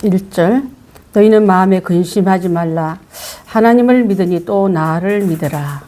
1절 너희는 마음에 근심하지 말라. 하나님을 믿으니 또 나를 믿으라.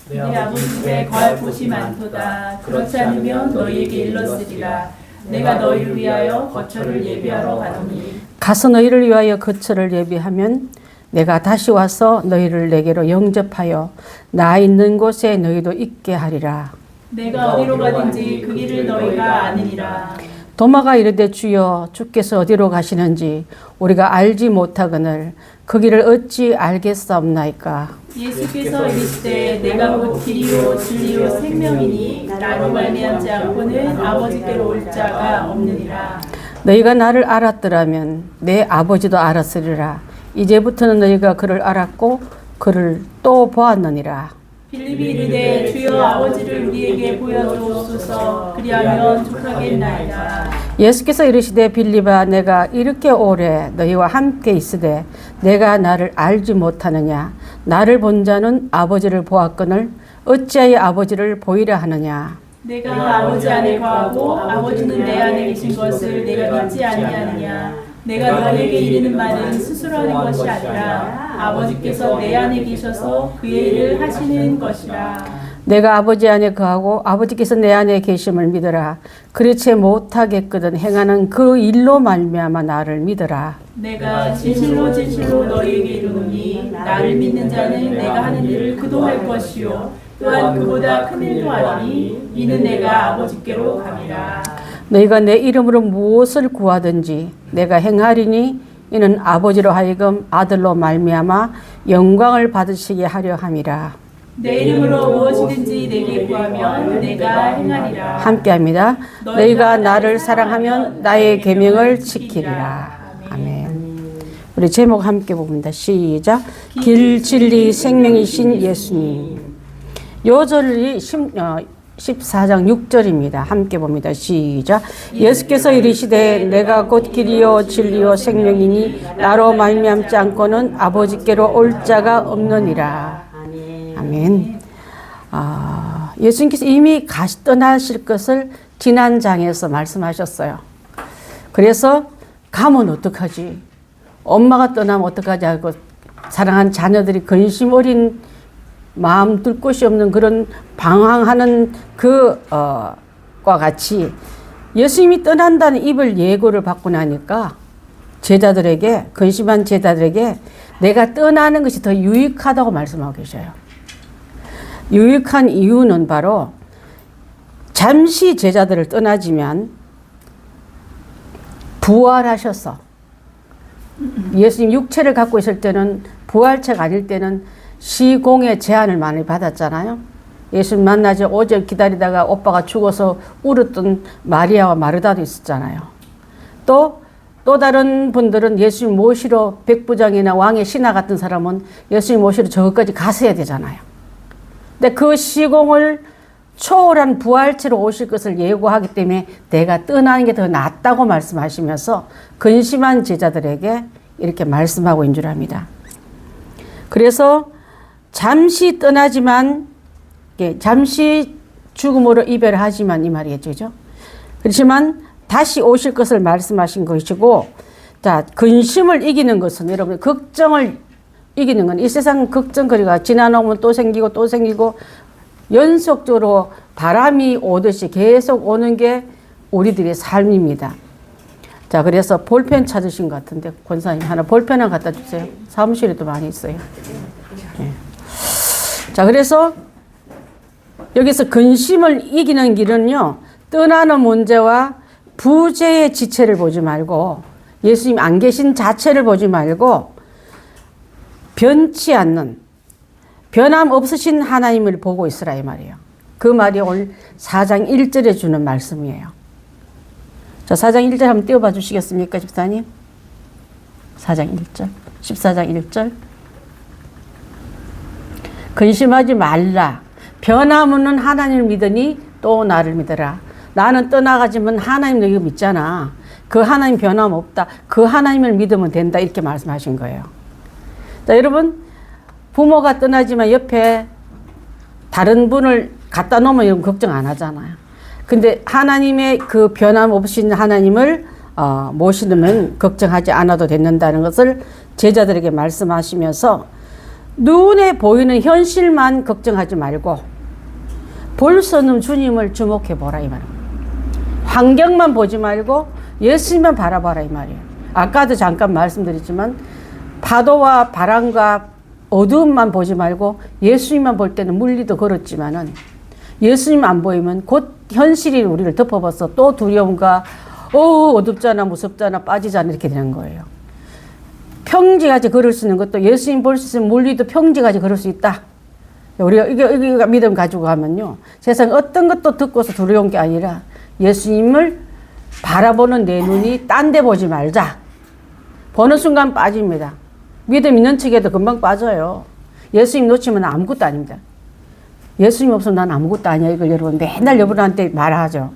내 아버지 집에 거할 곳이 많도다. 그렇지 않으면 너희에게 일렀으리라. 내가 너희를 위하여 거처를 예비하러 가노니. 가서 너희를 위하여 거처를 예비하면 내가 다시 와서 너희를 내게로 영접하여 나 있는 곳에 너희도 있게 하리라. 내가 어디로 가든지 그 길을 너희가 아느니라. 도마가 이르되 주여 주께서 어디로 가시는지 우리가 알지 못하거늘 그 길을 어찌 알겠사옵나이까. 예수께서 이르시되 내가 곧 길이요 진리요 생명이니 나로 말미암지 않고는 아버지께로 올 자가 없느니라. 너희가 나를 알았더라면 내 아버지도 알았으리라. 이제부터는 너희가 그를 알았고 그를 또 보았느니라. 빌립이 이르되 주여 아버지를 우리에게 보여주옵소서. 그리하면 족하겠나이다. 예수께서 이르시되 빌립아 내가 이렇게 오래 너희와 함께 있으되 내가 나를 알지 못하느냐. 나를 본 자는 아버지를 보았거늘 어찌하여 아버지를 보이려 하느냐. 내가 아버지 안에 거하고 아버지는 내 안에 계신 것을 내가 믿지 아니하느냐. 내가 너에게 이르는 말은 스스로 하는 것이 아니라 아버지께서 내 안에 계셔서 그의 일을 하시는 것이라. 내가 아버지 안에 거하고 아버지께서 내 안에 계심을 믿어라. 그렇지 못하겠거든 행하는 그 일로 말미암아 나를 믿어라. 내가 진실로 진실로 너희에게 이르노니 나를 믿는 자는 내가 하는 일을 그도 할 것이요 또한 그보다 큰 일도 하리니 이는 내가 아버지께로 감이라. 너희가 내 이름으로 무엇을 구하든지 내가 행하리니 이는 아버지로 하여금 아들로 말미암아 영광을 받으시게 하려 함이라. 내 이름으로 무엇이든지 내게 구하면 내가 행하리라. 함께합니다. 너희가 나를 사랑하면 나의 계명을 지키리라. 아멘. 우리 제목 함께 봅니다. 시작. 길 진리 생명이신 예수님. 요 절이 14장 6절입니다. 함께 봅니다. 시작. 예수께서 이르시되 내가 곧 길이요 진리요 생명이니 나로 말미암지 않고는 아버지께로 올 자가 없느니라. 아멘. 예수님께서 이미 떠나실 것을 지난 장에서 말씀하셨어요. 그래서 가면 어떡하지? 엄마가 떠나면 어떡하지 하고 사랑하는 자녀들이 근심 어린 마음 둘 곳이 없는 그런 방황하는 과 같이 예수님이 떠난다는 입을 예고를 받고 나니까 제자들에게 근심한 제자들에게 내가 떠나는 것이 더 유익하다고 말씀하고 계셔요. 유익한 이유는 바로 잠시 제자들을 떠나지만 부활하셔서 예수님 육체를 갖고 있을 때는 부활체가 아닐 때는 시공의 제한을 많이 받았잖아요. 예수님 만나지 오절 기다리다가 오빠가 죽어서 울었던 마리아와 마르다도 있었잖아요. 또 다른 분들은 예수님 모시러 백부장이나 왕의 신하 같은 사람은 예수님 모시러 저것까지 갔어야 되잖아요. 근데 그 시공을 초월한 부활체로 오실 것을 예고하기 때문에 내가 떠나는 게 더 낫다고 말씀하시면서 근심한 제자들에게 이렇게 말씀하고 있는 줄 압니다. 그래서 잠시 떠나지만 잠시 죽음으로 이별하지만 이 말이겠죠. 그죠? 그렇지만 다시 오실 것을 말씀하신 것이고, 자, 근심을 이기는 것은 여러분 걱정을 이기는 건 이 세상 걱정거리가 지나오면 또 생기고 또 생기고 연속적으로 바람이 오듯이 계속 오는 게 우리들의 삶입니다. 자, 그래서 볼펜 찾으신 것 같은데 권사님 하나 볼펜 하나 갖다 주세요. 사무실에도 많이 있어요. 네. 자, 그래서 여기서 근심을 이기는 길은요, 떠나는 문제와 부재의 지체를 보지 말고 예수님 안 계신 자체를 보지 말고 변치 않는 변함 없으신 하나님을 보고 있으라 이 말이에요. 그 말이 오늘 4장 1절에 주는 말씀이에요. 자, 4장 1절 한번 띄워봐 주시겠습니까, 집사님? 4장 1절, 14장 1절. 근심하지 말라. 변함없는 하나님을 믿으니 또 나를 믿어라. 나는 떠나가지만 하나님 너희가 믿잖아. 그 하나님 변함 없다. 그 하나님을 믿으면 된다. 이렇게 말씀하신 거예요. 자, 여러분, 부모가 떠나지만 옆에 다른 분을 갖다 놓으면 여러분 걱정 안 하잖아요. 근데 하나님의 그 변함 없으신 하나님을 모시면 걱정하지 않아도 된다는 것을 제자들에게 말씀하시면서 눈에 보이는 현실만 걱정하지 말고 볼 수 없는 주님을 주목해 보라 이 말입니다. 환경만 보지 말고 예수님만 바라봐라 이 말이에요. 아까도 잠깐 말씀드렸지만 파도와 바람과 어두움만 보지 말고 예수님만 볼 때는 물리도 그렇지만은 예수님 안 보이면 곧 현실이 우리를 덮어버서 또 두려움과 어둡잖아 무섭잖아 빠지잖아 이렇게 되는 거예요. 평지같이 걸을 수 있는 것도 예수님 볼 수 있으면 물리도 평지같이 걸을 수 있다. 우리가 이거 믿음 가지고 가면요. 세상 어떤 것도 듣고서 두려운 게 아니라 예수님을 바라보는 내 눈이 딴 데 보지 말자. 보는 순간 빠집니다. 믿음 있는 척에도 금방 빠져요. 예수님 놓치면 아무것도 아닙니다. 예수님 없으면 난 아무것도 아니야. 이걸 여러분 맨날 여러분한테 말하죠.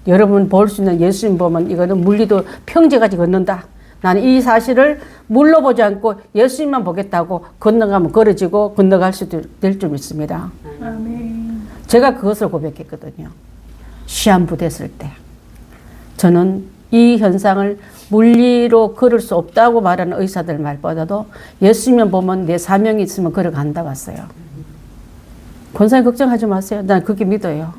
여러분 볼 수 있는 예수님 보면 이거는 물리도 평지같이 걷는다. 나는 이 사실을 물로 보지 않고 예수님만 보겠다고 건너가면 걸어지고 건너갈 수도 될 줄 믿습니다. 아멘. 제가 그것을 고백했거든요. 시한부 됐을 때. 저는 이 현상을 물리로 걸을 수 없다고 말하는 의사들 말보다도 예수님만 보면 내 사명이 있으면 걸어간다 봤어요. 권사님 걱정하지 마세요. 난 그렇게 믿어요.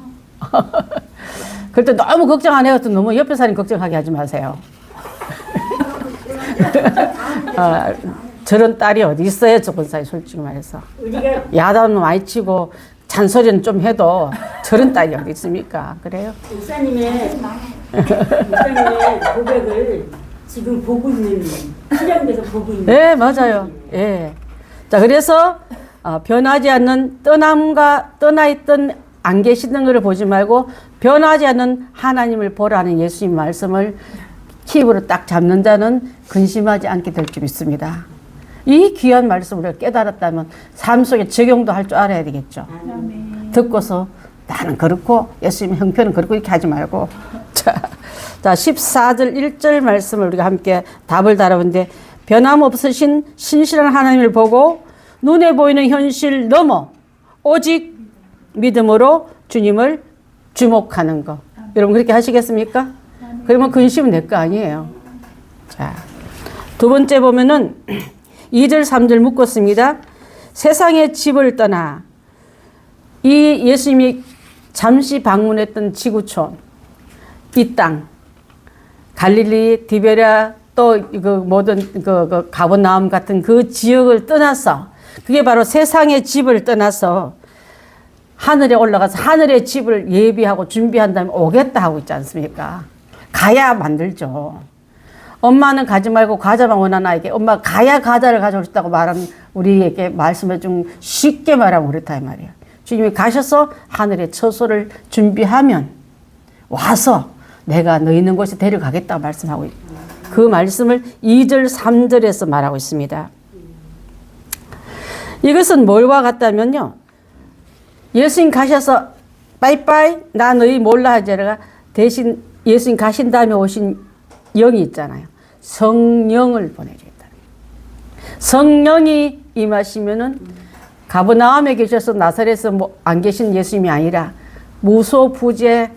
그럴 때 너무 걱정 안 해도 너무 옆에 사람 걱정하게 하지 마세요. 저런 딸이 어디 있어요, 저 권사님 솔직히 말해서. 야단은 많이 치고 잔소리는 좀 해도 저런 딸이 어디 있습니까? 그래요? 목사님의 고백을 지금 보고 있는, 시장에서 보고 있는. 네, 맞아요. 예. 자, 그래서 변하지 않는 떠나있던 안 계시던 것을 보지 말고 변하지 않는 하나님을 보라는 예수님 말씀을 킵으로 딱 잡는 자는 근심하지 않게 될 줄 믿습니다. 이 귀한 말씀을 우리가 깨달았다면 삶 속에 적용도 할 줄 알아야 되겠죠. 아멘. 듣고서 나는 그렇고 예수님 형편은 그렇고 이렇게 하지 말고. 자, 14절 1절 말씀을 우리가 함께 답을 달아보는데 변함없으신 신실한 하나님을 보고 눈에 보이는 현실 넘어 오직 믿음으로 주님을 주목하는 것. 여러분 그렇게 하시겠습니까? 그러면 근심은 내 거 아니에요. 자, 두 번째 보면은 2절 3절 묶었습니다. 세상의 집을 떠나 이 예수님이 잠시 방문했던 지구촌, 이 땅, 갈릴리, 디베랴 또 이거 모든 그 가버나움 같은 그 지역을 떠나서 그게 바로 세상의 집을 떠나서 하늘에 올라가서 하늘의 집을 예비하고 준비한 다음에 오겠다 하고 있지 않습니까? 가야 만들죠. 엄마는 가지 말고 과자만 원하는 아이에게 엄마 가야 과자를 가져오셨다고 말하는 우리에게 말씀을 좀 쉽게 말하면 그렇다 이 말이에요. 주님이 가셔서 하늘의 처소를 준비하면 와서 내가 너 있는 곳에 데려가겠다고 말씀하고 있어요. 그 말씀을 2절 3절에서 말하고 있습니다. 이것은 뭘과 같다면요. 예수님 가셔서 빠이빠이 나 너희 몰라 하자가 대신 예수님 가신 다음에 오신 영이 있잖아요. 성령을 보내주겠다. 성령이 임하시면은 가버나움에 계셔서 나사렛에서 안 계신 예수님이 아니라 무소부재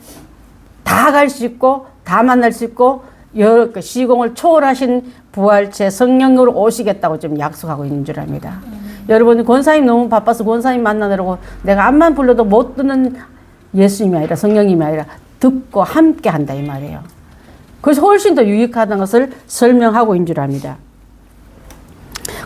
다 갈 수 있고 다 만날 수 있고 여러 시공을 초월하신 부활체 성령으로 오시겠다고 좀 약속하고 있는 줄 압니다. 여러분 권사님 너무 바빠서 권사님 만나느라고 내가 앞만 불러도 못 듣는 예수님이 아니라 성령님이 아니라 듣고 함께 한다 이 말이에요. 그래서 훨씬 더 유익하다는 것을 설명하고 있는 줄 압니다.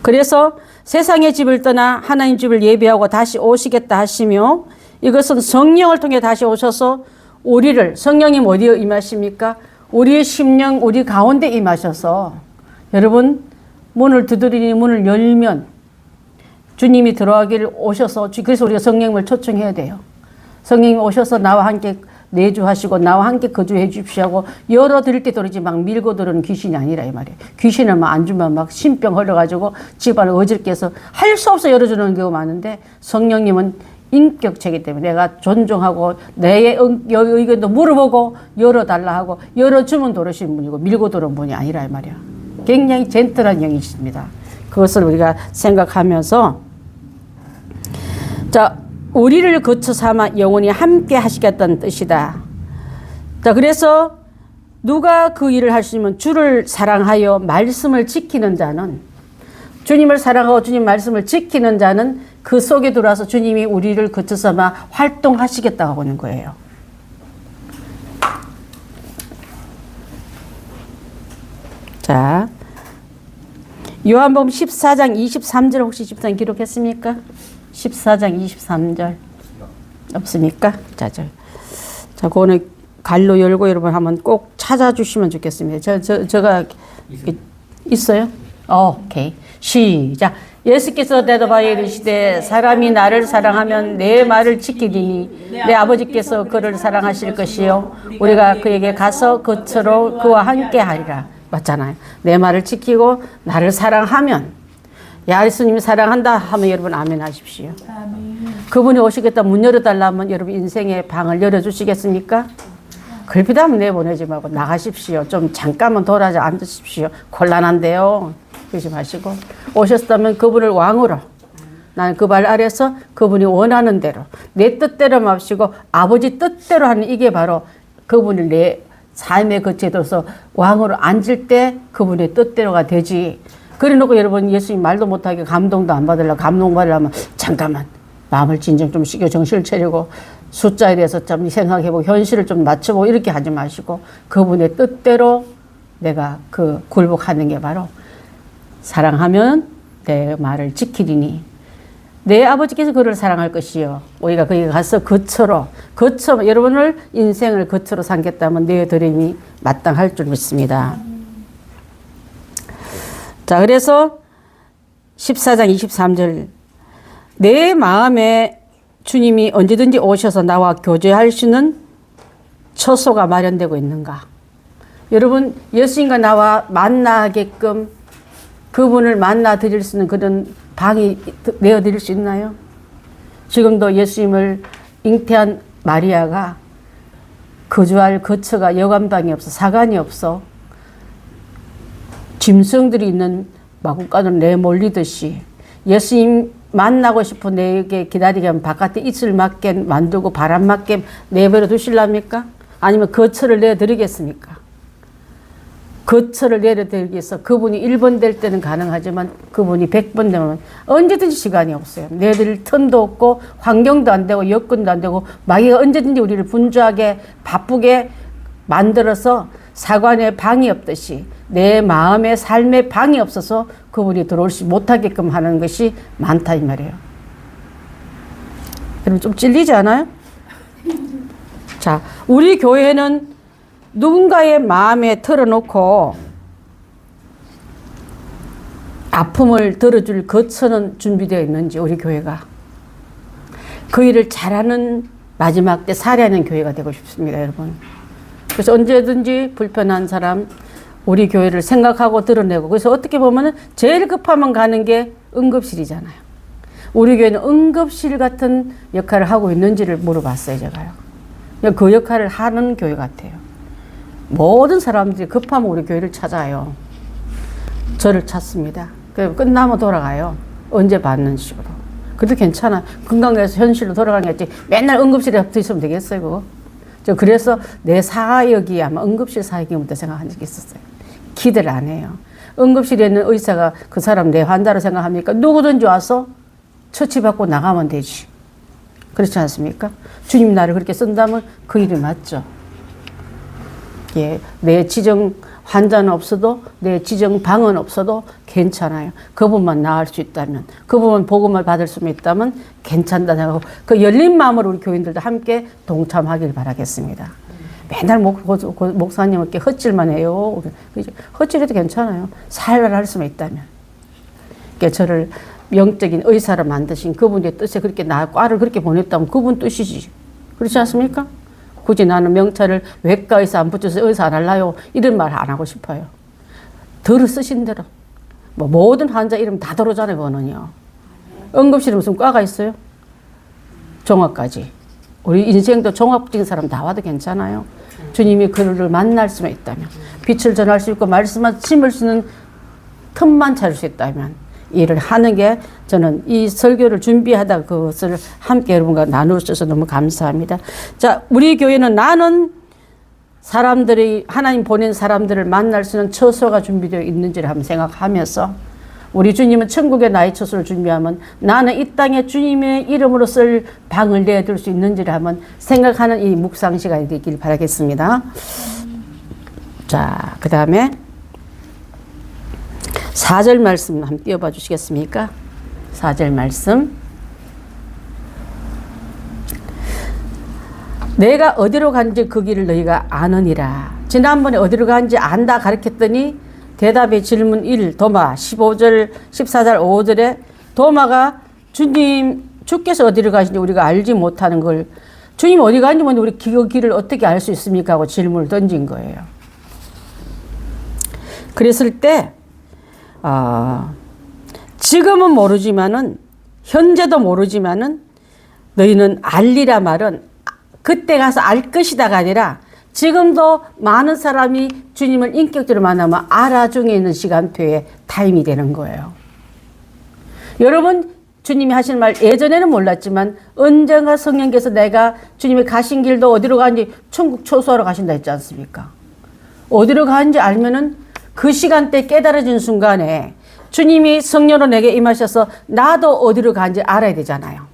그래서 세상의 집을 떠나 하나님 집을 예비하고 다시 오시겠다 하시며 이것은 성령을 통해 다시 오셔서 우리를 성령님 어디에 임하십니까? 우리의 심령 우리 가운데 임하셔서 여러분 문을 두드리니 문을 열면 주님이 들어가기를 오셔서 그래서 우리가 성령님을 초청해야 돼요. 성령님 오셔서 나와 함께 내주하시고 나와 함께 거주해 주십시오 하고 열어드릴 때 도리지 막 밀고 들어오는 귀신이 아니라 이 말이에요. 귀신을 막 안 주면 막 신병 흘러가지고 집안을 어지럽게 해서 할 수 없어 열어주는 경우가 많은데 성령님은 인격체이기 때문에 내가 존중하고 내 의견도 물어보고 열어달라 하고 열어주면 들어오시는 분이고 밀고 들어온 분이 아니라 이 말이야. 굉장히 젠틀한 영이십니다. 그것을 우리가 생각하면서 자 우리를 거쳐 삼아 영원히 함께 하시겠다는 뜻이다. 자 그래서 누가 그 일을 하시면 주를 사랑하여 말씀을 지키는 자는, 주님을 사랑하고 주님 말씀을 지키는 자는 그 속에 들어와서 주님이 우리를 거쳐서 막 활동하시겠다고 하는 거예요. 자, 요한복음 14장 23절 혹시 집사님 기록했습니까? 14장 23절 없습니까? 자, 그거는 갈로 열고 여러분 한번 꼭 찾아주시면 좋겠습니다. 제가 있어요? 오케이. 시작. 예수께서 대답하여 이르시되 사람이 나를 사랑하면 내 말을 지키리니 내 아버지께서 그를 사랑하실 것이요 우리가 그에게 가서 그처럼 그와 함께 하리라. 맞잖아요. 내 말을 지키고 나를 사랑하면, 예수님이 사랑한다 하면 여러분 아멘 하십시오. 아멘. 그분이 오시겠다 문 열어달라면 여러분 인생의 방을 열어주시겠습니까? 글피담 내보내지 말고 나가십시오. 좀 잠깐만 돌아서 앉으십시오. 곤란한데요. 그러지 마시고 오셨다면 그분을 왕으로, 나는 그 발 아래서 그분이 원하는 대로 내 뜻대로 맙시고 아버지 뜻대로 하는, 이게 바로 그분을 내 삶의 거치에 들어서 왕으로 앉을 때 그분의 뜻대로가 되지. 그래놓고 여러분 예수님 말도 못하게 감동도 안 받으려고, 감동받으려면 잠깐만 마음을 진정 좀 시켜 정신을 차리고 숫자에 대해서 좀 생각해보고 현실을 좀 맞춰보고 이렇게 하지 마시고 그분의 뜻대로 내가 그 굴복하는 게 바로, 사랑하면 내 말을 지키리니 내 아버지께서 그를 사랑할 것이요 우리가 그에게 가서 거처로 여러분을 인생을 거처로 삼겠다면 내 드림이 마땅할 줄 믿습니다. 자, 그래서 14장 23절 내 마음에 주님이 언제든지 오셔서 나와 교제할 수 있는 처소가 마련되고 있는가? 여러분 예수님과 나와 만나게끔 그분을 만나 드릴 수 있는 그런 방이 내어 드릴 수 있나요? 지금도 예수님을 잉태한 마리아가 거주할 거처가 여관방이 없어, 사관이 없어 짐승들이 있는 마구간으로 내몰리듯이 예수님 만나고 싶어 내게 기다리게 하면 바깥에 이슬 맞게 만들고 바람 맞게 내버려 두실랍니까? 아니면 거처를 내드리겠습니까? 거처를 내려드리기 위해서 그분이 1번 될 때는 가능하지만 그분이 100번 되면 언제든지 시간이 없어요. 내드릴 틈도 없고 환경도 안 되고 여건도 안 되고 마귀가 언제든지 우리를 분주하게 바쁘게 만들어서 사관에 방이 없듯이 내 마음의 삶에 방이 없어서 그분이 들어오지 못하게끔 하는 것이 많다 이 말이에요. 여러분 좀 찔리지 않아요? 자, 우리 교회는 누군가의 마음에 털어놓고 아픔을 들어줄 거처는 준비되어 있는지, 우리 교회가 그 일을 잘하는 마지막 때 살해하는 교회가 되고 싶습니다, 여러분. 그래서 언제든지 불편한 사람 우리 교회를 생각하고 드러내고, 그래서 어떻게 보면 제일 급하면 가는 게 응급실이잖아요. 우리 교회는 응급실 같은 역할을 하고 있는지를 물어봤어요, 제가요. 그 역할을 하는 교회 같아요. 모든 사람들이 급하면 우리 교회를 찾아요. 저를 찾습니다. 끝나면 돌아가요. 언제 받는 식으로. 그래도 괜찮아. 건강해서 현실로 돌아가는 게 있지. 맨날 응급실에 붙어 있으면 되겠어요, 그거. 저 그래서 내 사역이 아마 응급실 사역이부터 생각한 적이 있었어요. 기대를 안 해요. 응급실에 있는 의사가 그 사람 내 환자로 생각합니까? 누구든지 와서 처치받고 나가면 되지. 그렇지 않습니까? 주님 나를 그렇게 쓴다면 그 일이 맞죠. 예, 내 지정 환자는 없어도, 내 지정 방은 없어도 괜찮아요. 그분만 나을 수 있다면, 그분만 복음을 받을 수 있다면 괜찮다 생각하고, 그 열린 마음으로 우리 교인들도 함께 동참하길 바라겠습니다. 맨날 목사님께 헛질만 해요. 헛질해도 괜찮아요. 살할 수만 있다면. 그러니까 저를 영적인 의사로 만드신 그분의 뜻에 그렇게 과를 그렇게 보냈다면 그분 뜻이지. 그렇지 않습니까? 굳이 나는 명찰을 외과 의사 안 붙여서 의사 안 할라요. 이런 말 안 하고 싶어요. 덜 쓰신 대로. 뭐 모든 환자 이름 다 들어오잖아요, 그거는요. 응급실에 무슨 과가 있어요? 종합까지. 우리 인생도 종합적인 사람 다 와도 괜찮아요. 주님이 그를 만날 수만 있다면, 빛을 전할 수 있고 말씀만 심을 수 있는 틈만 찾을 수 있다면 일을 하는 게, 저는 이 설교를 준비하다 그것을 함께 여러분과 나눌 수 있어서 너무 감사합니다. 자, 우리 교회는 나는 사람들이 하나님 보낸 사람들을 만날 수 있는 처소가 준비되어 있는지를 한번 생각하면서 우리 주님은 천국의 나의 처소를 준비하면 나는 이 땅에 주님의 이름으로 쓸 방을 내둘 수 있는지를 한번 생각하는 이 묵상 시간이 되길 바라겠습니다. 자, 그 다음에 4절 말씀 한번 띄워봐 주시겠습니까? 4절 말씀. 내가 어디로 간지 그 길을 너희가 아느니라. 지난번에 어디로 간지 안다 가르쳤더니 대답의 질문 1, 도마 15절, 14절, 5절에 도마가 주님, 주께서 어디로 가시는지 우리가 알지 못하는 걸 주님 어디 가는지 우리 그 길을 어떻게 알 수 있습니까? 하고 질문을 던진 거예요. 그랬을 때 지금은 모르지만은 현재도 모르지만은 너희는 알리라 말은 그때 가서 알 것이다가 아니라 지금도 많은 사람이 주님을 인격적으로 만나면 알아중에 있는 시간표의 타임이 되는 거예요. 여러분 주님이 하신 말 예전에는 몰랐지만 언젠가 성령께서 내가 주님이 가신 길도 어디로 가는지 천국 초소하러 가신다 했지 않습니까? 어디로 가는지 알면은 그 시간대 깨달아진 순간에 주님이 성령으로 내게 임하셔서 나도 어디로 가는지 알아야 되잖아요.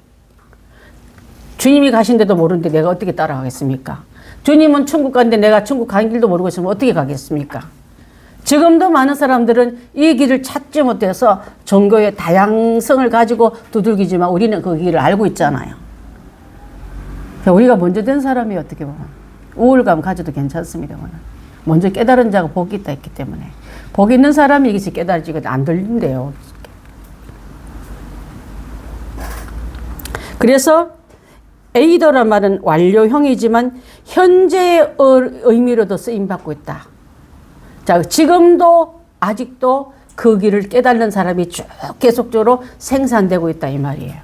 주님이 가신데도 모르는데 내가 어떻게 따라가겠습니까? 주님은 천국 가는데 내가 천국 가는 길도 모르고 있으면 어떻게 가겠습니까? 지금도 많은 사람들은 이 길을 찾지 못해서 종교의 다양성을 가지고 두들기지만 우리는 그 길을 알고 있잖아요. 우리가 먼저 된 사람이 어떻게 보면 우울감 가져도 괜찮습니다. 먼저 깨달은 자가 복이 있다 했기 때문에 복이 있는 사람이 이것이 깨달아지거든 안 들린대요. 그래서 에이더란 말은 완료형이지만 현재의 의미로도 쓰임받고 있다. 자, 지금도 아직도 그 길을 깨달는 사람이 쭉 계속적으로 생산되고 있다 이 말이에요.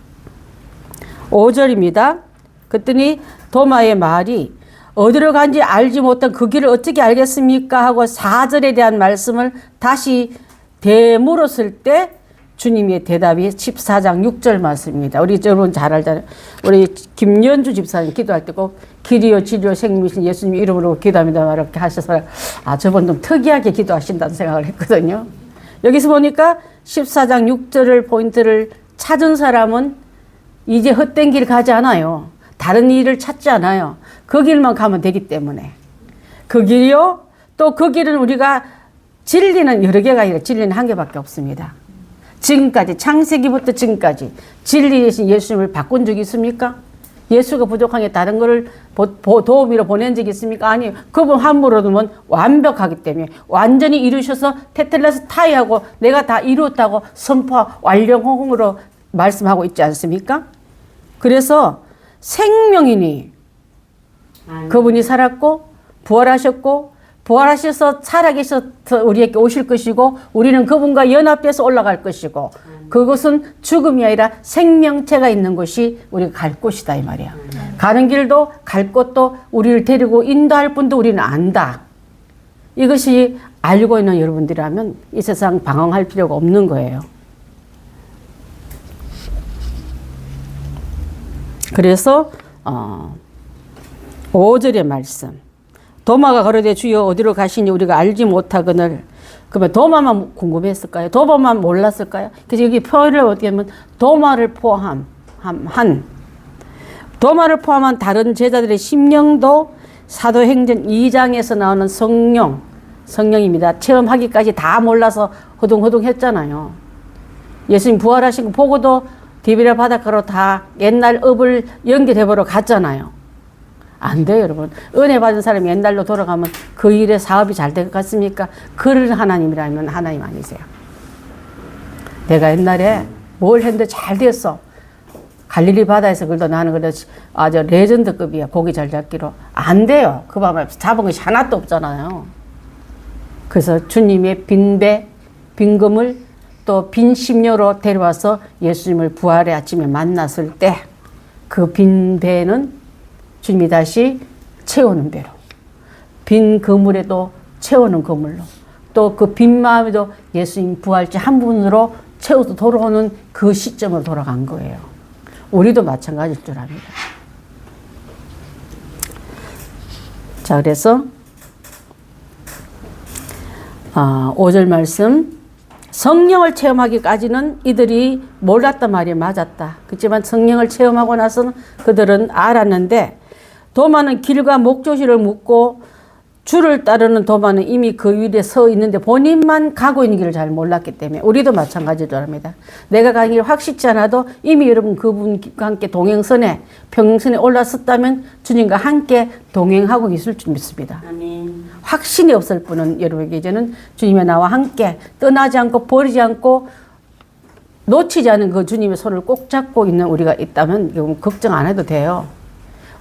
5절입니다. 그랬더니 도마의 말이 어디로 간지 알지 못한 그 길을 어떻게 알겠습니까? 하고 4절에 대한 말씀을 다시 되물었을 때 주님의 대답이 14장 6절 말씀입니다. 우리 여러분 잘 알잖아요. 우리 김연주 집사님 기도할 때 꼭 길이요 진리요 생명이신 예수님 이름으로 기도합니다 이렇게 하셔서 저분 좀 특이하게 기도하신다는 생각을 했거든요. 여기서 보니까 14장 6절을 포인트를 찾은 사람은 이제 헛된 길 가지 않아요. 다른 일을 찾지 않아요. 그 길만 가면 되기 때문에. 그 길이요. 또 그 길은 우리가 진리는 여러 개가 아니라 진리는 한 개밖에 없습니다. 지금까지 창세기부터 지금까지 진리이신 예수님을 바꾼 적이 있습니까? 예수가 부족한 게 다른 거를 도우미로 보낸 적이 있습니까? 아니요. 그분 함부로 두면 완벽하기 때문에 완전히 이루셔서 테텔레스 타이하고 내가 다 이루었다고 선포 완료형으로 말씀하고 있지 않습니까? 그래서 생명이니 그분이 살았고 부활하셨고 부활하셔서 살아계셔서 우리에게 오실 것이고 우리는 그분과 연합돼서 올라갈 것이고 그것은 죽음이 아니라 생명체가 있는 곳이 우리가 갈 곳이다 이 말이야. 가는 길도 갈 곳도 우리를 데리고 인도할 분도 우리는 안다. 이것이 알고 있는 여러분들이라면 이 세상 방황할 필요가 없는 거예요. 그래서 5절의 말씀 도마가 가로되 주여 어디로 가시니 우리가 알지 못하거늘. 그러면 도마만 궁금했을까요? 도마만 몰랐을까요? 그래서 여기 표현을 어떻게 하면 도마를 포함한 도마를 포함한 다른 제자들의 심령도 사도행전 2장에서 나오는 성령입니다. 체험하기까지 다 몰라서 허둥허둥 했잖아요. 예수님 부활하신 거 보고도 디비라 바닷가로 다 옛날 업을 연결해보러 갔잖아요. 안 돼요, 여러분. 은혜 받은 사람이 옛날로 돌아가면 그 일에 사업이 잘 될 것 같습니까? 그런 하나님이라면 하나님 아니세요. 내가 옛날에 뭘 했는데 잘 됐어. 갈릴리 바다에서 그래도 나는 그래도 아주 레전드급이야. 고기 잘 잡기로. 안 돼요. 그 밤에 잡은 것이 하나도 없잖아요. 그래서 주님의 빈 배, 빈 금을 또 빈 심려로 데려와서 예수님을 부활의 아침에 만났을 때 그 빈 배는 주님이 다시 채우는 배로, 빈 그물에도 채우는 그물로, 또 그 빈 마음에도 예수님 부활절 한 분으로 채워서 돌아오는 그 시점으로 돌아간 거예요. 우리도 마찬가지일 줄 압니다. 자, 그래서 5절 말씀. 성령을 체험하기까지는 이들이 몰랐단 말이 맞았다. 그렇지만 성령을 체험하고 나서는 그들은 알았는데 도마는 길과 목조실을 묻고 주를 따르는 도마는 이미 그 위에 서 있는데 본인만 가고 있는 길을 잘 몰랐기 때문에 우리도 마찬가지더랍니다. 내가 가는 길 확실치 않아도 이미 여러분 그분과 함께 동행선에 평행선에 올랐었다면 주님과 함께 동행하고 있을 줄 믿습니다. 아멘. 확신이 없을 뿐은 여러분에게 이제는 주님의 나와 함께 떠나지 않고 버리지 않고 놓치지 않은 그 주님의 손을 꼭 잡고 있는 우리가 있다면 이건 걱정 안 해도 돼요.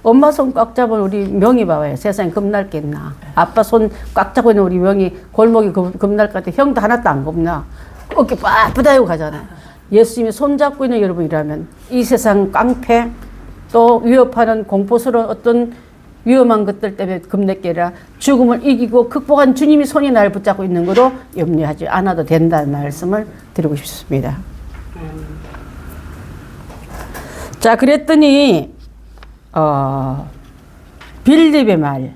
엄마 손 꽉 잡은 우리 명이 봐봐요. 세상에 겁날 게 있나. 아빠 손 꽉 잡고 있는 우리 명이 골목이 겁날 것 같아. 형도 하나도 안 겁나. 어깨 빳빳하고 가잖아. 예수님이 손 잡고 있는 여러분이라면 이 세상 깡패 또 위협하는 공포스러운 어떤 위험한 것들 때문에 겁낼 게 아니라 죽음을 이기고 극복한 주님이 손이 날 붙잡고 있는 거로 염려하지 않아도 된다는 말씀을 드리고 싶습니다. 자, 그랬더니 빌립의 말.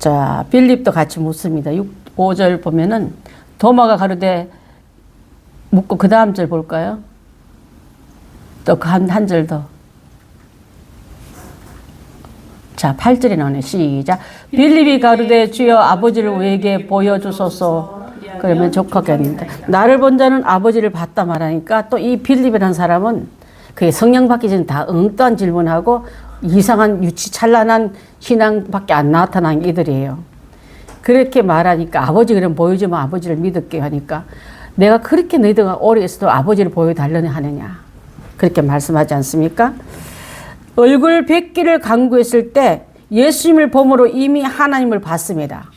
자, 빌립도 같이 묻습니다. 5절 보면은 도마가 가로되 묻고 그 다음 절 볼까요? 또 한 절 더. 자, 8절에 나오네. 시작. 빌립이 가로되 주여 아버지를 우리에게 보여주소서. 그러면 족하겠는데 나를 본 자는 아버지를 봤다 말하니까 또 이 빌립이라는 사람은 그게 성령 받기 전에 다 엉뚱한 질문하고 이상한 유치찬란한 신앙밖에 안 나타난 이들이에요. 그렇게 말하니까 아버지 그럼 보여주면 아버지를 믿을게 하니까 내가 그렇게 너희들과 오래 있어도 아버지를 보여달라니 하느냐. 그렇게 말씀하지 않습니까? 얼굴 뵙기를 강구했을 때 예수님을 봄으로 이미 하나님을 봤습니다.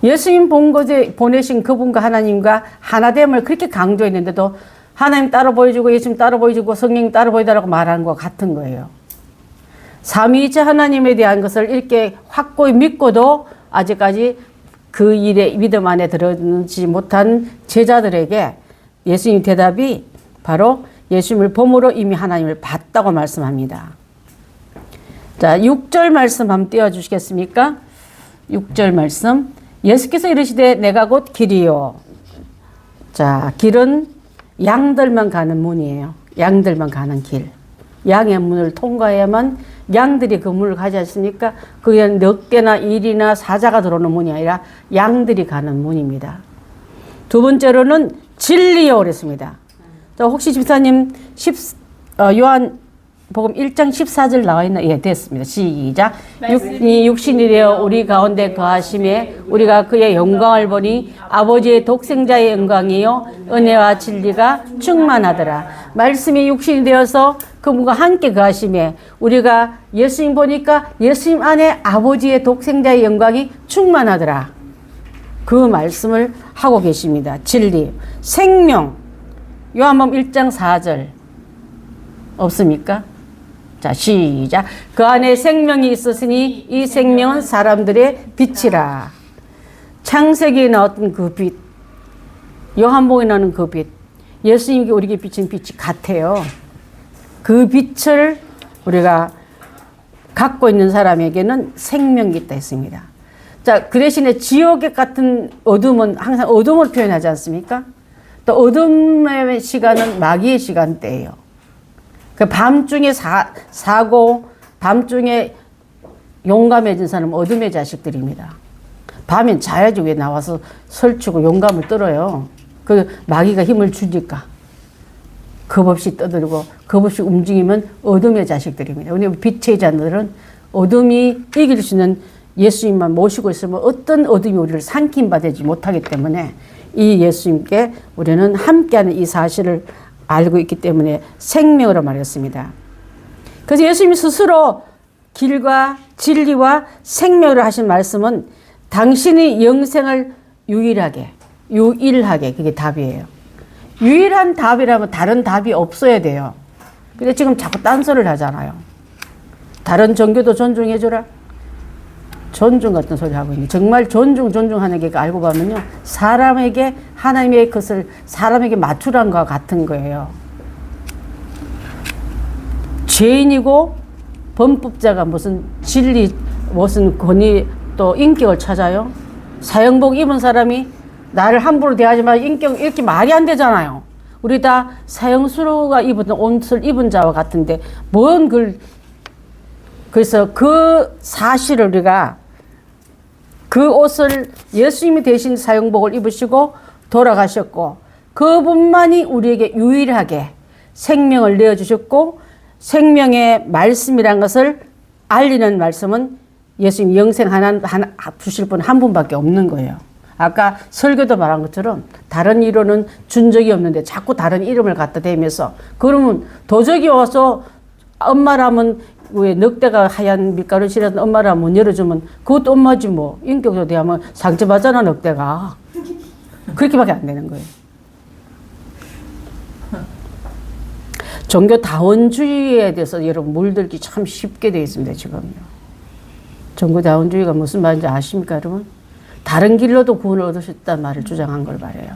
예수님 본 곳에 보내신 그분과 하나님과 하나됨을 그렇게 강조했는데도 하나님 따로 보여주고 예수님 따로 보여주고 성령 따로 보여달라고 말하는 것 같은 거예요. 삼위일체 하나님에 대한 것을 이렇게 확고히 믿고도 아직까지 그 일에 믿음 안에 들어지 못한 제자들에게 예수님 대답이 바로 예수님을 봄으로 이미 하나님을 봤다고 말씀합니다. 자, 6절 말씀 한번 띄워주시겠습니까? 6절 말씀. 예수께서 이르시되 내가 곧 길이요. 자, 길은 양들만 가는 문이에요. 양들만 가는 길. 양의 문을 통과해야만 양들이 그 문을 가지 않습니까? 그게 늑대나 일이나 사자가 들어오는 문이 아니라 양들이 가는 문입니다. 두 번째로는 진리요 그랬습니다. 자, 혹시 집사님 요한복음 1장 14절 나와 있나? 예, 됐습니다. 시작. 육신이 되어 우리 가운데 거하심에 우리가 그의 영광을 보니 아버지의 독생자의 영광이요 은혜와 진리가 충만하더라. 말씀이 육신이 되어서 그분과 함께 거하심에 우리가 예수님 보니까 예수님 안에 아버지의 독생자의 영광이 충만하더라. 그 말씀을 하고 계십니다. 진리, 생명. 요한복음 1장 4절 없습니까? 자, 시작. 그 안에 생명이 있었으니 이 생명은 사람들의 빛이라. 창세기에 나왔던 그 빛, 요한복음에 나오는 그 빛, 예수님께 우리에게 비친 빛이 같아요. 그 빛을 우리가 갖고 있는 사람에게는 생명이 있다 했습니다. 자, 그 대신에 지옥의 같은 어둠은 항상 어둠을 표현하지 않습니까? 또 어둠의 시간은 마귀의 시간대예요. 그 밤중에 사고, 밤중에 용감해진 사람은 어둠의 자식들입니다. 밤엔 자야지 왜 나와서 설치고 용감을 떨어요. 그 마귀가 힘을 주니까. 겁없이 떠들고 겁없이 움직이면 어둠의 자식들입니다. 우리 빛의 자들은 어둠이 이길 수 있는 예수님만 모시고 있으면 어떤 어둠이 우리를 삼킴받지 못하기 때문에 이 예수님께 우리는 함께하는 이 사실을 알고 있기 때문에 생명으로 말했습니다. 그래서 예수님이 스스로 길과 진리와 생명으로 하신 말씀은 당신이 영생을 유일하게 그게 답이에요. 유일한 답이라면 다른 답이 없어야 돼요. 근데 지금 자꾸 딴소리를 하잖아요. 다른 종교도 존중해줘라. 존중 같은 소리 하고 있는. 정말 존중하는 게 알고 보면요. 사람에게 하나님의 것을 사람에게 맞추라는 것과 같은 거예요. 죄인이고 범법자가 무슨 진리, 무슨 권위 또 인격을 찾아요? 사형복 입은 사람이 나를 함부로 대하지 마 인격 이렇게 말이 안 되잖아요. 우리 다 사형수로가 입은 옷을 입은 자와 같은데 그래서 그 사실을 우리가 그 옷을 예수님이 대신 사형복을 입으시고 돌아가셨고 그분만이 우리에게 유일하게 생명을 내어주셨고 생명의 말씀이란 것을 알리는 말씀은 예수님 영생 하나 주실 분 한 분밖에 없는 거예요. 아까 설교도 말한 것처럼 다른 이론은 준 적이 없는데 자꾸 다른 이름을 갖다 대면서 그러면 도적이 와서 엄마라면 왜 늑대가 하얀 밀가루 실어서 엄마라면 문 열어주면 그것도 엄마지 뭐 인격으로 대하면 상처받잖아 늑대가. 그렇게밖에 안 되는 거예요. 종교다원주의에 대해서 여러분 물들기 참 쉽게 되어 있습니다 지금요. 종교다원주의가 무슨 말인지 아십니까 여러분? 다른 길로도 구원을 얻으셨다는 말을 주장한 걸 말해요.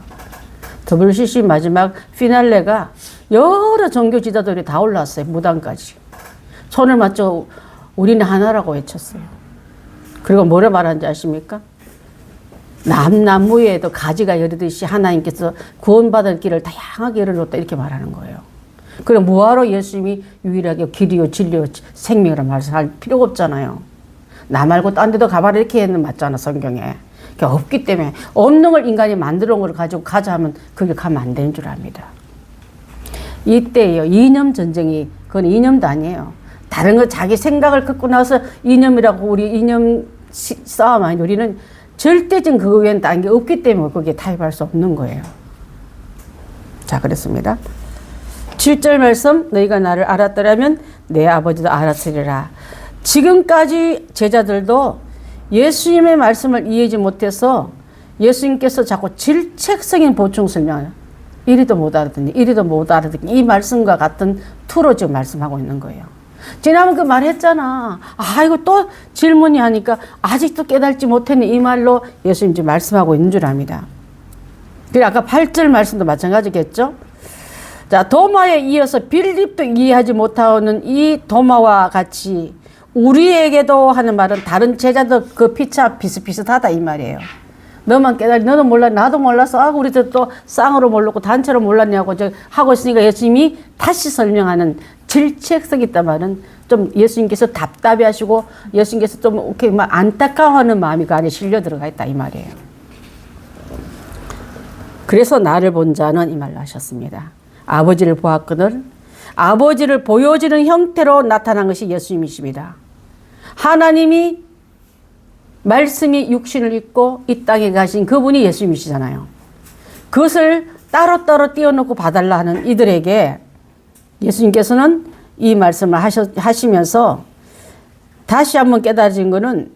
WCC 마지막 피날레가 여러 종교 지도자들이 다 올라왔어요. 무당까지. 손을 맞춰 우리는 하나라고 외쳤어요. 그리고 뭐라 말하는지 아십니까? 남나무에도 가지가 열리듯이 하나님께서 구원받을 길을 다양하게 열어놓았다 이렇게 말하는 거예요. 그럼 뭐하러 예수님이 유일하게 길이요 진리요 생명이라 말할 필요가 없잖아요. 나 말고 딴 데도 가봐라 이렇게 했는 맞잖아 성경에. 없기 때문에 없는 걸 인간이 만들어 온 걸 가지고 가자 하면 그게 가면 안 되는 줄 압니다. 이때요 이념 전쟁이 그건 이념도 아니에요. 다른 거 자기 생각을 갖고 나서 이념이라고 우리 이념 싸움 아니 우리는 절대적인 그거 외에는 딴 게 없기 때문에 거기에 타협할 수 없는 거예요. 자 그랬습니다. 7절 말씀 너희가 나를 알았더라면 내 아버지도 알았으리라. 지금까지 제자들도 예수님의 말씀을 이해하지 못해서 예수님께서 자꾸 질책성인 보충 설명을 이리도 못 알아듣니 이리도 못 알아듣니 이 말씀과 같은 투로 지금 말씀하고 있는 거예요. 지난번 그 말했잖아. 이거 또 질문이 하니까 아직도 깨달지 못했네 이 말로 예수님 지금 말씀하고 있는 줄 압니다. 그리고 아까 8절 말씀도 마찬가지겠죠. 자 도마에 이어서 빌립도 이해하지 못하는 이 도마와 같이 우리에게도 하는 말은 다른 제자도 그 피차 비슷비슷하다 이 말이에요. 너만 깨달리 너는 몰라 나도 몰라서 우리도 또 쌍으로 몰랐고 단체로 몰랐냐고 하고 있으니까 예수님이 다시 설명하는 질책성 있단 말은 좀 예수님께서 답답해 하시고 예수님께서 좀 이렇게 막 안타까워하는 마음이 그 안에 실려 들어가 있다 이 말이에요. 그래서 나를 본 자는 이 말로 하셨습니다. 아버지를 보았거늘 아버지를 보여주는 형태로 나타난 것이 예수님이십니다. 하나님이 말씀이 육신을 입고 이 땅에 가신 그분이 예수님이시잖아요. 그것을 따로따로 띄워놓고 봐달라 하는 이들에게 예수님께서는 이 말씀을 하시면서 다시 한번 깨달아진 것은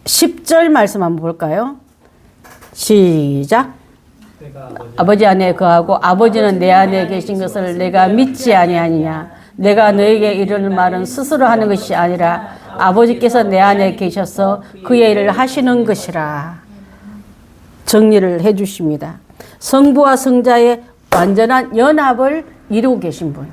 10절 말씀 한번 볼까요? 시작. 아버지 안에 거하고 아버지는 내 안에 계신 것을 내가 믿지 아니하느냐. 내가 너에게 이르는 말은 스스로 하는 것이 아니라 아버지께서 내 안에 계셔서 그의 일을 하시는 것이라. 정리를 해 주십니다. 성부와 성자의 완전한 연합을 이루고 계신 분.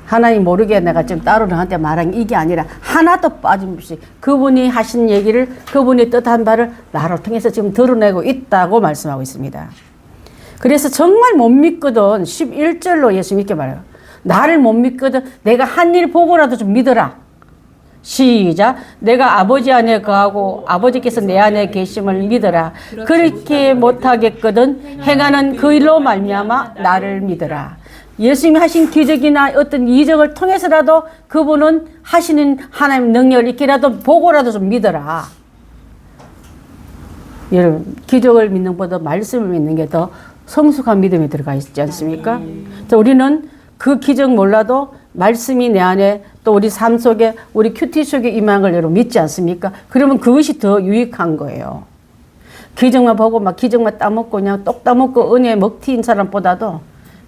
하나님 모르게 내가 지금 따로 너한테 말한 이게 아니라 하나도 빠짐없이 그분이 하신 얘기를 그분이 뜻한 바를 나로 통해서 지금 드러내고 있다고 말씀하고 있습니다. 그래서 정말 못 믿거든 11절로 예수님 이렇게 말해요. 나를 못 믿거든 내가 한 일 보고라도 좀 믿어라. 시작. 내가 아버지 안에 거하고 아버지께서 내 안에 계심을 믿어라. 그렇게 못하겠거든 행하는 그 일로 말미암아 나를 믿어라. 예수님이 하신 기적이나 어떤 이적을 통해서라도 그분은 하시는 하나님 능력을 이렇게라도 보고라도 좀 믿어라. 여러분 기적을 믿는 것보다 말씀을 믿는 게 더 성숙한 믿음이 들어가 있지 않습니까? 우리는 그 기적 몰라도 말씀이 내 안에 또 우리 삶 속에 우리 큐티 속에 임한 걸 여러분 믿지 않습니까? 그러면 그것이 더 유익한 거예요. 기적만 보고 막 기적만 따먹고 그냥 똑 따먹고 은혜에 먹튀인 사람보다도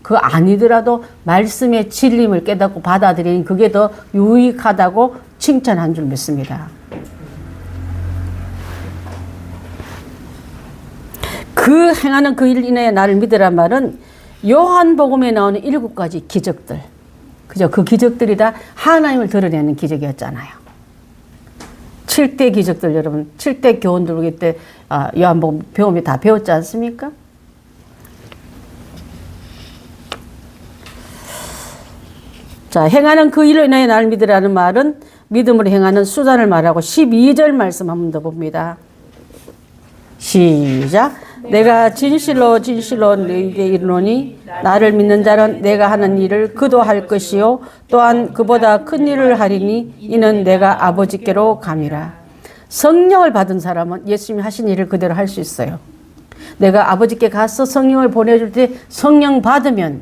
그 아니더라도 말씀의 진림을 깨닫고 받아들이는 그게 더 유익하다고 칭찬한 줄 믿습니다. 그 행하는 그 일 인하여 나를 믿으란 말은 요한복음에 나오는 7가지 기적들. 그죠? 그 기적들이 다 하나님을 드러내는 기적이었잖아요. 7대 기적들 여러분 7대 교훈들 우리 때 요한복음 배우면 다 배웠지 않습니까? 자, 행하는 그 일로 인하여 나를 믿으라는 말은 믿음으로 행하는 수단을 말하고 12절 말씀 한 번 더 봅니다. 시작. 내가 진실로 진실로 너희에게 이르노니 나를 믿는 자는 내가 하는 일을 그도 할 것이요 또한 그보다 큰 일을 하리니 이는 내가 아버지께로 감이라. 성령을 받은 사람은 예수님이 하신 일을 그대로 할 수 있어요. 내가 아버지께 가서 성령을 보내줄 때 성령 받으면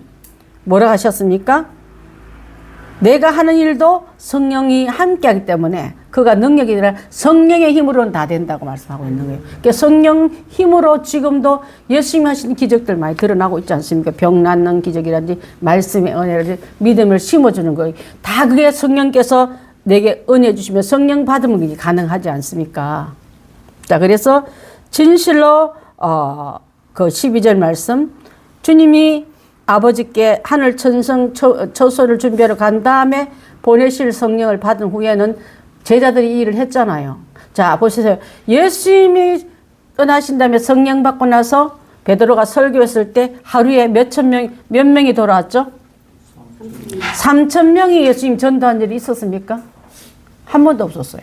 뭐라 하셨습니까? 내가 하는 일도 성령이 함께하기 때문에 그가 능력이 아니라 성령의 힘으로는 다 된다고 말씀하고 있는 거예요. 그러니까 성령 힘으로 지금도 예수님이 하신 기적들 많이 드러나고 있지 않습니까? 병 낫는 기적이라든지 말씀의 은혜라든지 믿음을 심어주는 거예요. 다 그게 성령께서 내게 은혜 주시면 성령 받으면 그게 가능하지 않습니까? 자, 그래서 진실로 그 12절 말씀 주님이 아버지께 하늘 천성 처소를 준비하러 간 다음에 보내실 성령을 받은 후에는 제자들이 이 일을 했잖아요. 자, 보세요. 예수님이 떠나신 다음에 성령 받고 나서 베드로가 설교했을 때 하루에 몇 명이 돌아왔죠? 3,000명이 예수님 전도한 일이 있었습니까? 한 번도 없었어요.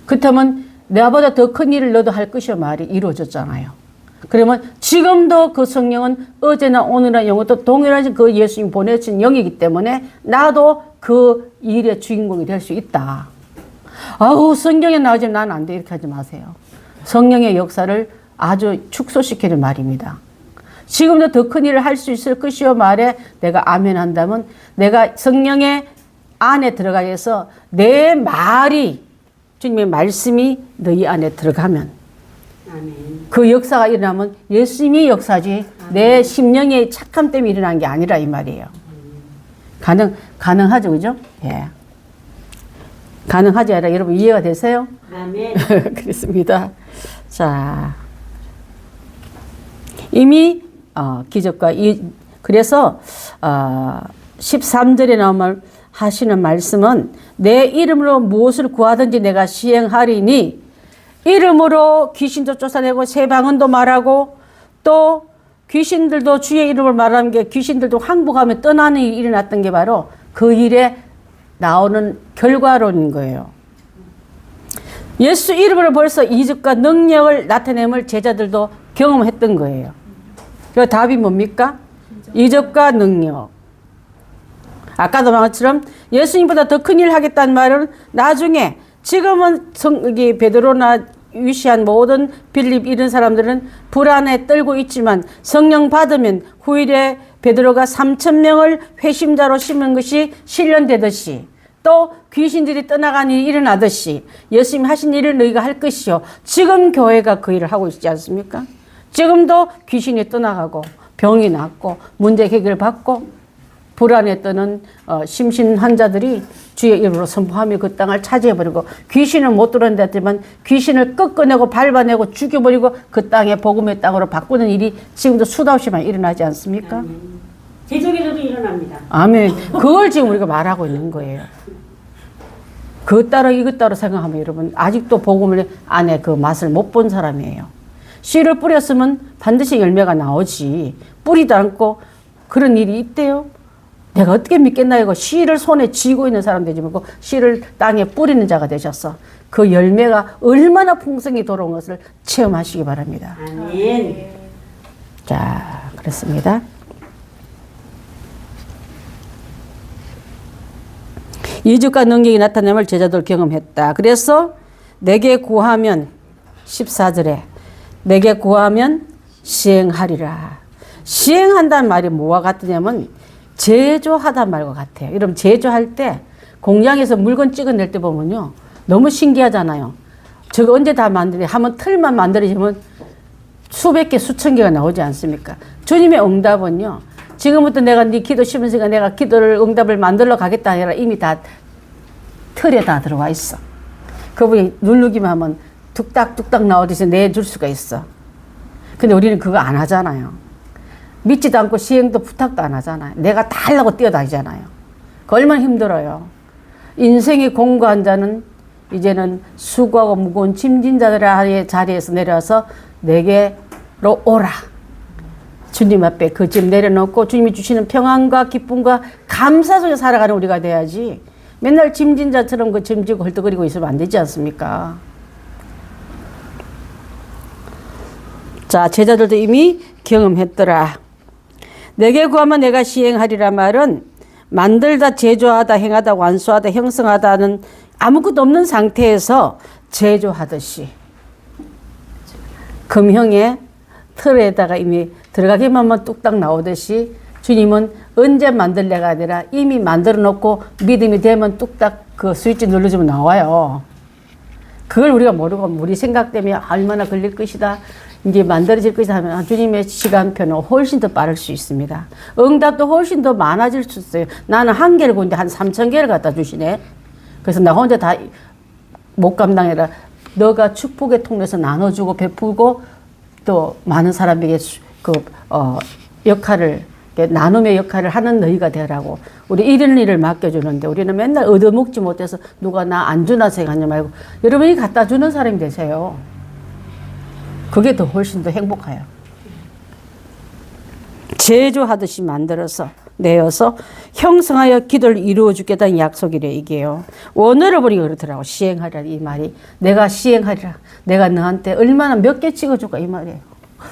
그렇다면 나보다 더 큰 일을 너도 할 것이요 말이 이루어졌잖아요. 그러면 지금도 그 성령은 어제나 오늘나 영원토록 동일하신 그 예수님 보내신 영이기 때문에 나도 그 일의 주인공이 될 수 있다. 아우 성경에 나오지만 나는 안 돼 이렇게 하지 마세요. 성령의 역사를 아주 축소시키는 말입니다. 지금도 더 큰 일을 할 수 있을 것이요 말에 내가 아멘 한다면 내가 성령의 안에 들어가서 내 말이 주님의 말씀이 너희 안에 들어가면 아멘. 그 역사가 일어나면 예수님이 역사지 내 심령의 착함 때문에 일어난 게 아니라 이 말이에요. 가능하죠, 그죠? 예. 가능하지 않아 여러분 이해가 되세요? 아멘. 그렇습니다. 자, 이미 기적과 그래서 13절에 나오면 하시는 말씀은 내 이름으로 무엇을 구하든지 내가 시행하리니 이름으로 귀신도 쫓아내고 새 방언도 말하고 또 귀신들도 주의 이름을 말하는 게 귀신들도 항복하며 떠나는 일이 일어났던 게 바로 그 일에 나오는 결과론인 거예요. 예수 이름으로 벌써 이적과 능력을 나타냄을 제자들도 경험했던 거예요. 그 답이 뭡니까? 이적과 능력. 아까도 말한 것처럼 예수님보다 더 큰 일을 하겠다는 말은 나중에 지금은 여기 베드로나 위시한 모든 빌립 이런 사람들은 불안에 떨고 있지만 성령 받으면 후일에 베드로가 3,000명을 회심자로 심은 것이 실현되듯이 또 귀신들이 떠나가는 일이 일어나듯이 예수님 하신 일을 너희가 할 것이요. 지금 교회가 그 일을 하고 있지 않습니까? 지금도 귀신이 떠나가고 병이 낫고 문제 해결받고 불안에 떠는 심신 환자들이 주의 이름으로 선포하며 그 땅을 차지해버리고 귀신은 못 들어온다 했지만 귀신을 꺾어내고 밟아내고 죽여버리고 그 땅에 복음의 땅으로 바꾸는 일이 지금도 수도 없이만 일어나지 않습니까? 아멘. 제족에서도 일어납니다. 아멘. 그걸 지금 우리가 말하고 있는 거예요. 그 따로 이것 따로 생각하면 여러분 아직도 복음을 안에 그 맛을 못 본 사람이에요. 씨를 뿌렸으면 반드시 열매가 나오지 뿌리도 않고 그런 일이 있대요. 내가 어떻게 믿겠나 이거 씨를 손에 쥐고 있는 사람 되지 말고 씨를 땅에 뿌리는 자가 되셔서 그 열매가 얼마나 풍성히 돌아온 것을 체험하시기 바랍니다. 아멘. 자, 그렇습니다. 이적과 능력이 나타남을 제자들 경험했다. 그래서 내게 구하면 14절에 내게 구하면 시행하리라. 시행한다는 말이 뭐와 같으냐면 제조하단 말과 같아요. 여러분 제조할 때 공장에서 물건 찍어낼 때 보면요. 너무 신기하잖아요. 저거 언제 다 만드냐 하면 틀만 만들어지면 수백 개 수천 개가 나오지 않습니까? 주님의 응답은요. 지금부터 내가 네 기도 심으니까 내가 기도를 응답을 만들러 가겠다 아니라 이미 다 틀에 다 들어와 있어. 그분이 누르기만 하면 뚝딱뚝딱 나오듯이 내줄 수가 있어. 근데 우리는 그거 안 하잖아요. 믿지도 않고 시행도 부탁도 안 하잖아요. 내가 다 하려고 뛰어다니잖아요. 그 얼마나 힘들어요. 인생이 공고한 자는 이제는 수고하고 무거운 짐진 자들의 자리에서 내려와서 내게로 오라. 주님 앞에 그 짐 내려놓고 주님이 주시는 평안과 기쁨과 감사 속에 살아가는 우리가 돼야지. 맨날 짐진 자처럼 그 짐지고 헐떡거리고 있으면 안 되지 않습니까? 자, 제자들도 이미 경험했더라. 내게 구하면 내가 시행하리라 말은 만들다, 제조하다, 행하다, 완수하다, 형성하다는 아무것도 없는 상태에서 제조하듯이 금형의 틀에다가 이미 들어가기만 하면 뚝딱 나오듯이 주님은 언제 만들래가 아니라 이미 만들어 놓고 믿음이 되면 뚝딱 그 스위치 눌러주면 나와요. 그걸 우리가 모르고 우리 생각 때문에 얼마나 걸릴 것이다, 이제 만들어질 것이다 하면 주님의 시간표는 훨씬 더 빠를 수 있습니다. 응답도 훨씬 더 많아질 수 있어요. 나는 1개를 구는데 한 3,000개를 갖다 주시네. 그래서 나 혼자 다 못 감당해라. 너가 축복의 통로에서 나눠주고 베풀고 또 많은 사람에게 역할을, 나눔의 역할을 하는 너희가 되라고. 우리 이런 일을 맡겨주는데 우리는 맨날 얻어먹지 못해서 누가 나 안 주나 생각하지 말고 여러분이 갖다 주는 사람이 되세요. 그게 더 훨씬 더 행복해요. 제조하듯이 만들어서 내어서 형성하여 기도를 이루어 주겠다는 약속이래. 이게요. 원어를 보니까 그렇더라고. 시행하리라 이 말이. 내가 시행하리라. 내가 너한테 얼마나 몇 개 찍어줄까 이 말이에요.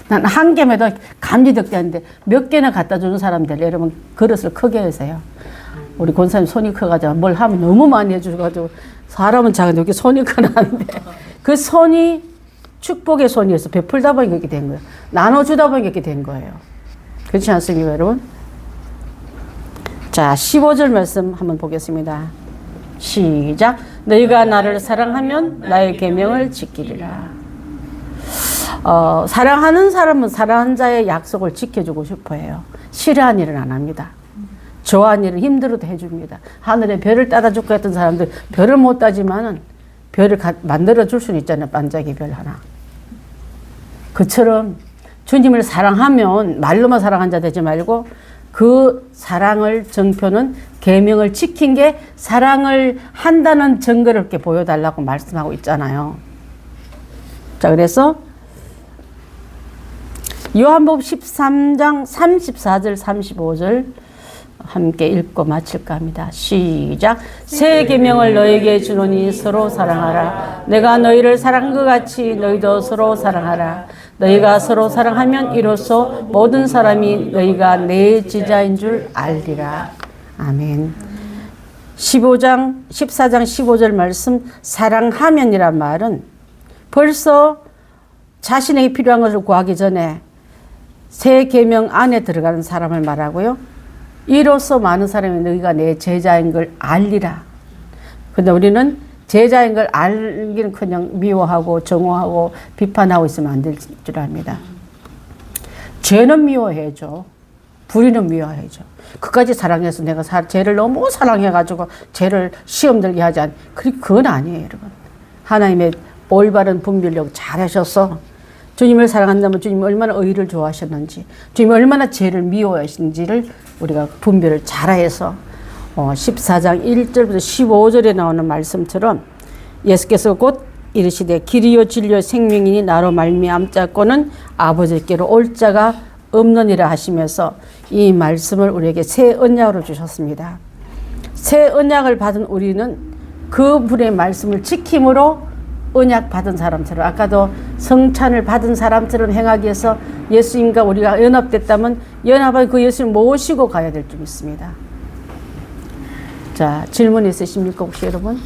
난 1개면 감지덕대는데 몇 개나 갖다 주는 사람들, 여러분 그릇을 크게 하세요. 우리 권사님 손이 커가지고 뭘 하면 너무 많이 해줘가지고 사람은 작은데 여기 손이 크는데 그 손이 축복의 손이어서 베풀다 보니까 이렇게 된 거예요. 나눠주다 보니까 이렇게 된 거예요. 그렇지 않습니까, 여러분? 자, 15절 말씀 한번 보겠습니다. 시작. 너희가 나를 사랑하면 나의 계명을 지키리라. 사랑하는 사람은 사랑한 자의 약속을 지켜주고 싶어 해요. 싫어하는 일은 안 합니다. 좋아하는 일은 힘들어도 해줍니다. 하늘에 별을 따다주고 했던 사람들 별을 못 따지만은 별을 만들어 줄 수는 있잖아요. 반짝이 별 하나. 그처럼 주님을 사랑하면 말로만 사랑한 자 되지 말고 그 사랑을 정표는 계명을 지킨 게 사랑을 한다는 증거를 이렇게 보여달라고 말씀하고 있잖아요. 자, 그래서 요한복음 13장 34절 35절 함께 읽고 마칠까 합니다. 시작. 새 계명을 너에게 주노니 서로 사랑하라. 내가 너희를 사랑한 것 같이 너희도 서로 사랑하라. 너희가 서로 사랑하면 이로써 모든 사람이 너희가 내 제자인 줄 알리라. 아멘. 14장 15절 말씀, 사랑하면이란 말은 벌써 자신에게 필요한 것을 구하기 전에 새 계명 안에 들어가는 사람을 말하고요. 이로써 많은 사람이 너희가 내 제자인 걸 알리라. 근데 우리는 제자인 걸 알기는커녕 미워하고 정오하고 비판하고 있으면 안 될 줄 압니다. 죄는 미워해줘. 불의는 미워해줘. 그까지 사랑해서 내가 죄를 너무 사랑해가지고 죄를 시험 들게 하지 않. 그건 아니에요, 여러분. 하나님의 올바른 분별력 잘하셔서 주님을 사랑한다면 주님이 얼마나 의를 좋아하셨는지, 주님이 얼마나 죄를 미워하시는지를 우리가 분별을 잘해서 14장 1절부터 15절에 나오는 말씀처럼 예수께서 곧 이르시되 길이요 진리요 생명이니 나로 말미암자고는 아버지께로 올 자가 없느니라 하시면서 이 말씀을 우리에게 새 언약으로 주셨습니다. 새 언약을 받은 우리는 그분의 말씀을 지킴으로 언약 받은 사람처럼, 아까도 성찬을 받은 사람처럼 행하기 위해서 예수님과 우리가 연합됐다면 연합한 그 예수님 모시고 가야 될 줄 믿습니다. 자, 질문 있으십니까 혹시 여러분?